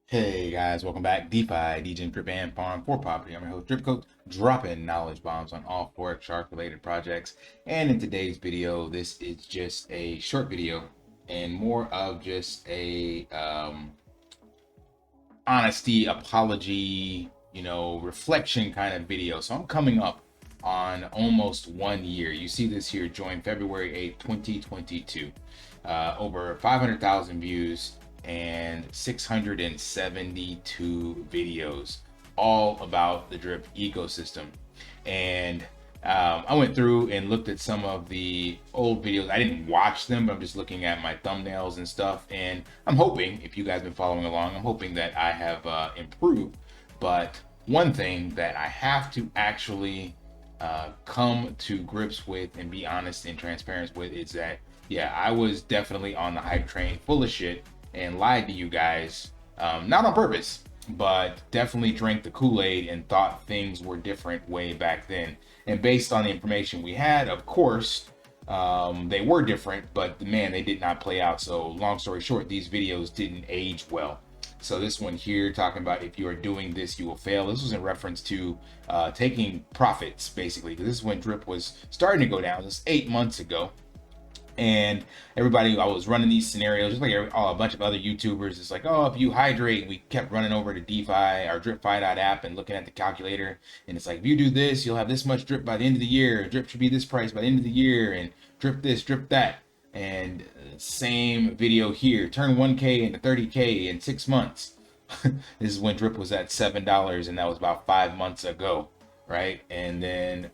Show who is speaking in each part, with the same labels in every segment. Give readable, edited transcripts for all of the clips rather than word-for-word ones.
Speaker 1: Hey guys, welcome back. DeFi, degen, drip, and farm for property. I'm your host, Drip Coach, dropping knowledge bombs on all Forex Shark related projects. And in today's video, this is just a short video and more of just a honesty, apology, reflection kind of video. So I'm coming up on almost 1 year. You see this here, join February 8th, 2022. Over 500,000 views and 672 videos, all about the drip ecosystem. And I went through and looked at some of the old videos. I didn't watch them, but I'm just looking at my thumbnails and stuff. And I'm hoping, if you guys have been following along, I'm hoping that I have improved. But one thing that I have to actually come to grips with and be honest and transparent with is that, yeah, I was definitely on the hype train full of shit and lied to you guys, not on purpose, but definitely drank the Kool-Aid and thought things were different way back then. And based on the information we had, of course, they were different, but man, they did not play out. So long story short, these videos didn't age well. So this one here talking about if you are doing this, you will fail. This was in reference to taking profits, basically, because this is when drip was starting to go down. This was 8 months ago. And everybody, I was running these scenarios, just like a bunch of other YouTubers. It's like, oh, if you hydrate, we kept running over to DeFi, our DripFi.app, and looking at the calculator. And it's like, if you do this, you'll have this much drip by the end of the year. Drip should be this price by the end of the year, and drip this, drip that. And same video here, turn 1K into 30K in 6 months. This is when drip was at $7, and that was about 5 months ago, right? And then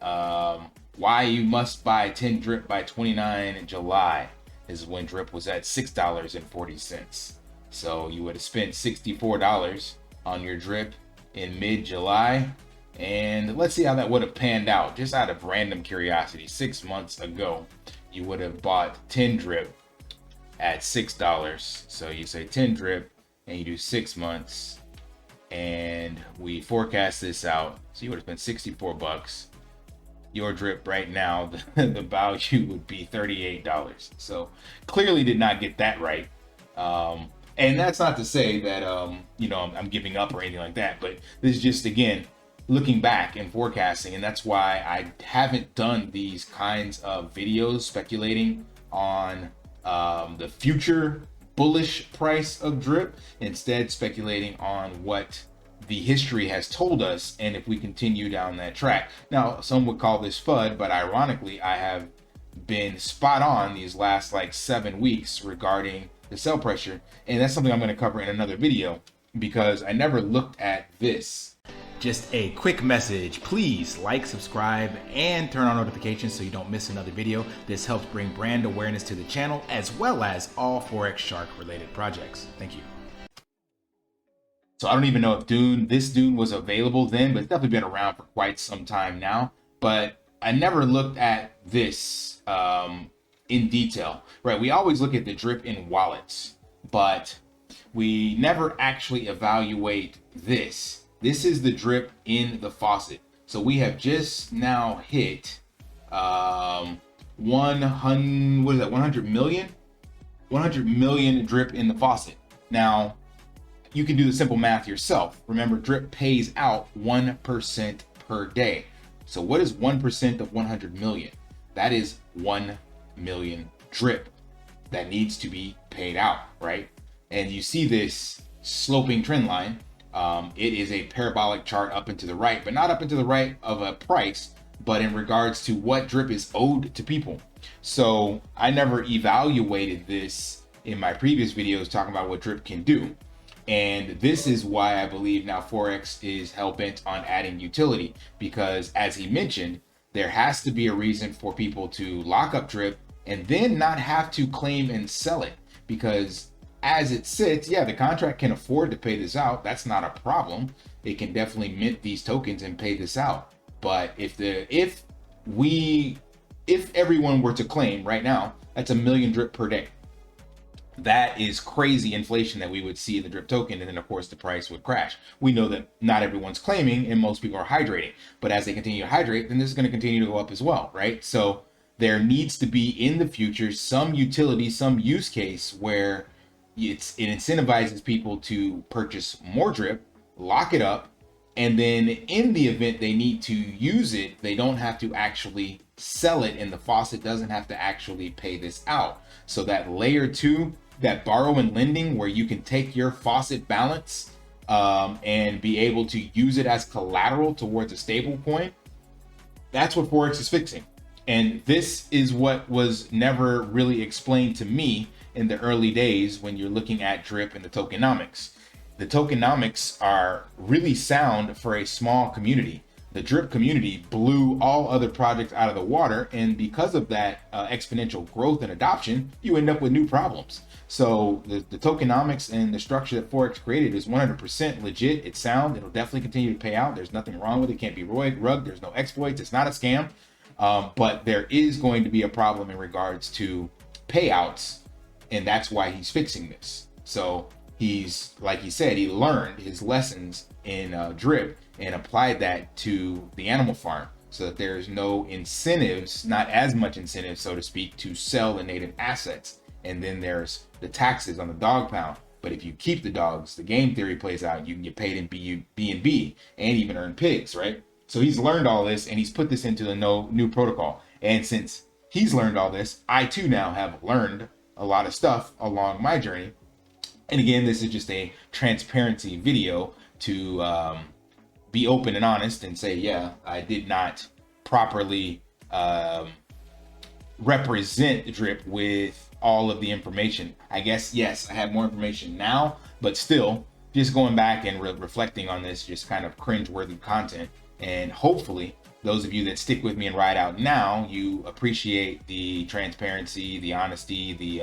Speaker 1: why you must buy 10 drip by 29 in July is when drip was at $6.40. So you would have spent $64 on your drip in mid-July. And let's see how that would have panned out. Just out of random curiosity, 6 months ago, you would have bought 10 drip at $6. So you say 10 drip and you do 6 months, and we forecast this out. So you would have spent 64 bucks. Your drip right now, the value would be $38. So clearly did not get that right. And that's not to say that, I'm giving up or anything like that, but this is just, again, looking back and forecasting. And that's why I haven't done these kinds of videos speculating on the future bullish price of drip, instead speculating on what the history has told us, and if we continue down that track. Now, some would call this FUD, but ironically, I have been spot on these last like 7 weeks regarding the sell pressure, and that's something I'm going to cover in another video because I never looked at this. Just a quick message, please like, subscribe, and turn on notifications so you don't miss another video. This helps bring brand awareness to the channel as well as all Forex Shark related projects. Thank you. So I don't even know if this Dune was available then, but it's definitely been around for quite some time now. But I never looked at this in detail, right? We always look at the drip in wallets, but we never actually evaluate this. This is the drip in the faucet. So we have just now hit 100 million? 100 million drip in the faucet. Now, you can do the simple math yourself. Remember, drip pays out 1% per day. So what is 1% of 100 million? That is 1 million drip that needs to be paid out, right? And you see this sloping trend line. It is a parabolic chart up and to the right, but not up and to the right of a price, but in regards to what drip is owed to people. So I never evaluated this in my previous videos talking about what drip can do. And this is why I believe now Forex is hell-bent on adding utility, because as he mentioned, there has to be a reason for people to lock up drip and then not have to claim and sell it, because as it sits, yeah, the contract can afford to pay this out. That's not a problem. It can definitely mint these tokens and pay this out. But if everyone were to claim right now, that's 1 million drip per day. That is crazy inflation that we would see in the drip token, and then of course the price would crash. We know that not everyone's claiming and most people are hydrating, but as they continue to hydrate, then this is going to continue to go up as well, right? So there needs to be in the future some utility, some use case where it incentivizes people to purchase more drip, lock it up, and then in the event they need to use it, they don't have to actually sell it, and the faucet doesn't have to actually pay this out. So that layer two, that borrow and lending, where you can take your faucet balance and be able to use it as collateral towards a stable coin, that's what Forex is fixing. And this is what was never really explained to me in the early days when you're looking at drip and the tokenomics. The tokenomics are really sound for a small community. The drip community blew all other projects out of the water, and because of that exponential growth and adoption, you end up with new problems. So the tokenomics and the structure that Forex created is 100% legit. It's sound. It'll definitely continue to pay out. There's nothing wrong with it. Can't be rugged. There's no exploits. It's not a scam. But there is going to be a problem in regards to payouts, and that's why he's fixing this. So he's, like he said, he learned his lessons in drip and applied that to the animal farm, so that there's no incentives, not as much incentive, so to speak, to sell the native assets. And then there's the taxes on the dog pound. But if you keep the dogs, the game theory plays out. You can get paid in B&B and even earn pigs, right? So he's learned all this, and he's put this into the new protocol. And since he's learned all this, I too now have learned a lot of stuff along my journey. And again, this is just a transparency video to be open and honest and say, yeah, I did not properly represent drip with all of the information. I guess, yes, I have more information now, but still, just going back and reflecting on this, just kind of cringe-worthy content. And hopefully, those of you that stick with me and ride out now, you appreciate the transparency, the honesty, the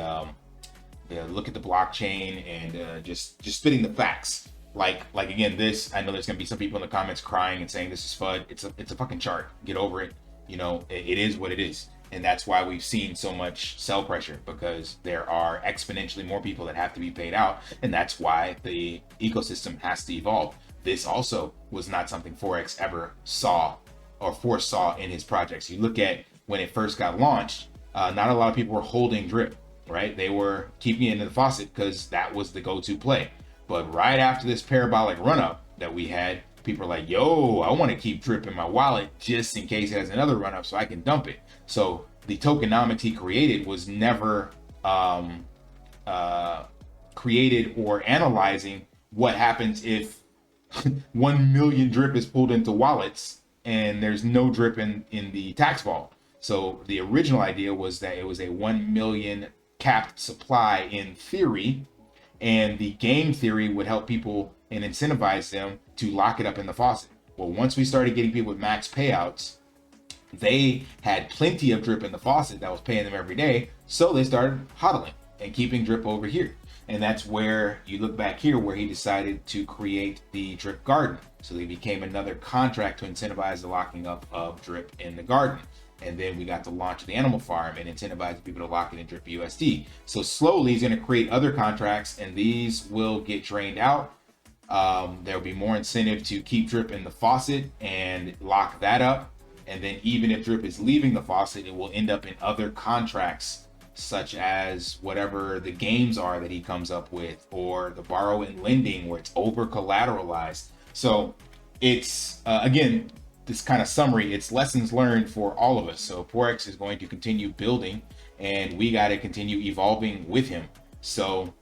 Speaker 1: look at the blockchain, and just spitting the facts. Like again, this, I know there's gonna be some people in the comments crying and saying this is FUD. It's a fucking chart. Get over it. You know, it is what it is. And that's why we've seen so much sell pressure, because there are exponentially more people that have to be paid out. And that's why the ecosystem has to evolve. This also was not something Forex ever saw or foresaw in his projects. You look at when it first got launched, not a lot of people were holding drip, right? They were keeping it into the faucet because that was the go-to play. But right after this parabolic run-up that we had, people are like, yo, I want to keep drip in my wallet just in case it has another run-up so I can dump it. So the tokenomics he created was never created or analyzing what happens if 1 million drip is pulled into wallets and there's no drip in the tax vault. So the original idea was that it was a 1 million capped supply in theory, and the game theory would help people and incentivize them to lock it up in the faucet. Well, once we started getting people with max payouts, they had plenty of drip in the faucet that was paying them every day, so they started hodling and keeping drip over here. And that's where you look back here where he decided to create the drip garden. So they became another contract to incentivize the locking up of drip in the garden. And then we got to launch the animal farm and incentivize people to lock it in drip USD. So slowly he's going to create other contracts, and these will get drained out. There'll be more incentive to keep drip in the faucet and lock that up. And then even if drip is leaving the faucet, it will end up in other contracts, such as whatever the games are that he comes up with, or the borrow and lending where it's over collateralized. So it's, again, this kind of summary, it's lessons learned for all of us. So Forex is going to continue building, and we got to continue evolving with him. So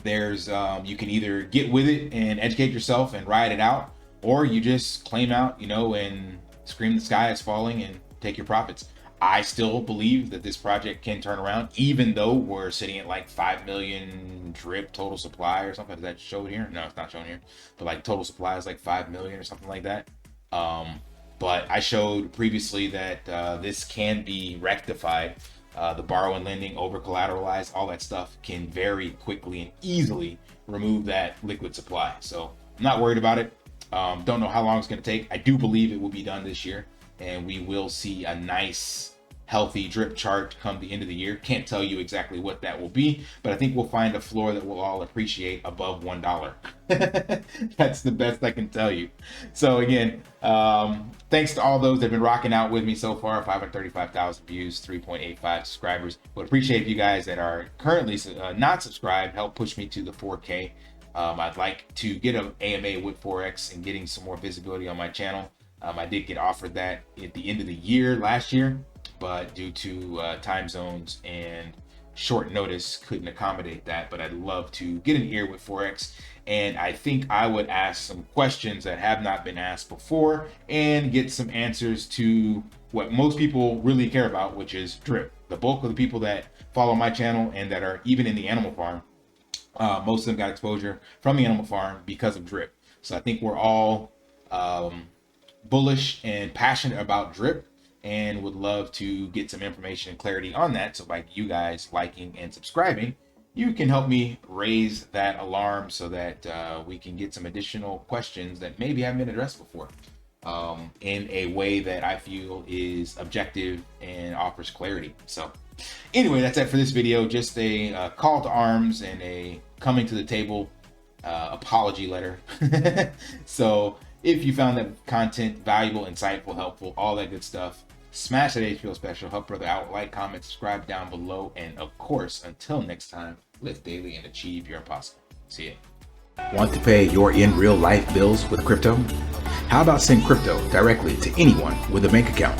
Speaker 1: there's, you can either get with it and educate yourself and ride it out, or you just claim out, and scream the sky is falling and take your profits. I still believe that this project can turn around, even though we're sitting at like 5 million drip total supply or something. Is that shown here? No, it's not shown here. But like total supply is like 5 million or something like that. But I showed previously that this can be rectified. The borrow and lending, over collateralized, all that stuff can very quickly and easily remove that liquid supply. So I'm not worried about it. Don't know how long it's going to take. I do believe it will be done this year, and we will see a nice healthy drip chart come the end of the year. Can't tell you exactly what that will be, but I think we'll find a floor that we'll all appreciate above $1. That's the best I can tell you. So again, thanks to all those that have been rocking out with me so far. 535,000 views, 3.85 subscribers. Would appreciate if you guys that are currently not subscribed help push me to the 4K. I'd like to get an AMA with Forex and getting some more visibility on my channel. I did get offered that at the end of the year last year, but due to time zones and short notice couldn't accommodate that. But I'd love to get an ear with Forex, and I think I would ask some questions that have not been asked before and get some answers to what most people really care about, which is drip. The bulk of the people that follow my channel and that are even in the animal farm, most of them got exposure from the animal farm because of drip. So I think we're all bullish and passionate about drip, and would love to get some information and clarity on that. So by you guys liking and subscribing, you can help me raise that alarm so that we can get some additional questions that maybe haven't been addressed before in a way that I feel is objective and offers clarity. So anyway, that's it for this video. Just a call to arms and a coming to the table apology letter. So if you found that content valuable, insightful, helpful, all that good stuff, smash that HBO special, help brother out, like, comment, subscribe down below, and of course, until next time, live daily and achieve your impossible. See ya. Want to pay your in real life bills with crypto? How about send crypto directly to anyone with a bank account?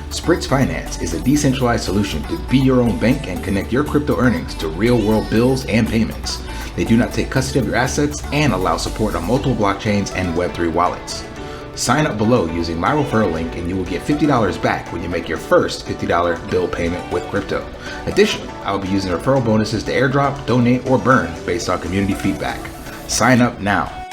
Speaker 1: Spritz Finance is a decentralized solution to be your own bank and connect your crypto earnings to real world bills and payments. They do not take custody of your assets and allow support on multiple blockchains and Web3 wallets. Sign up below using my referral link and you will get $50 back when you make your first $50 bill payment with crypto. Additionally, I will be using referral bonuses to airdrop, donate, or burn based on community feedback. Sign up now.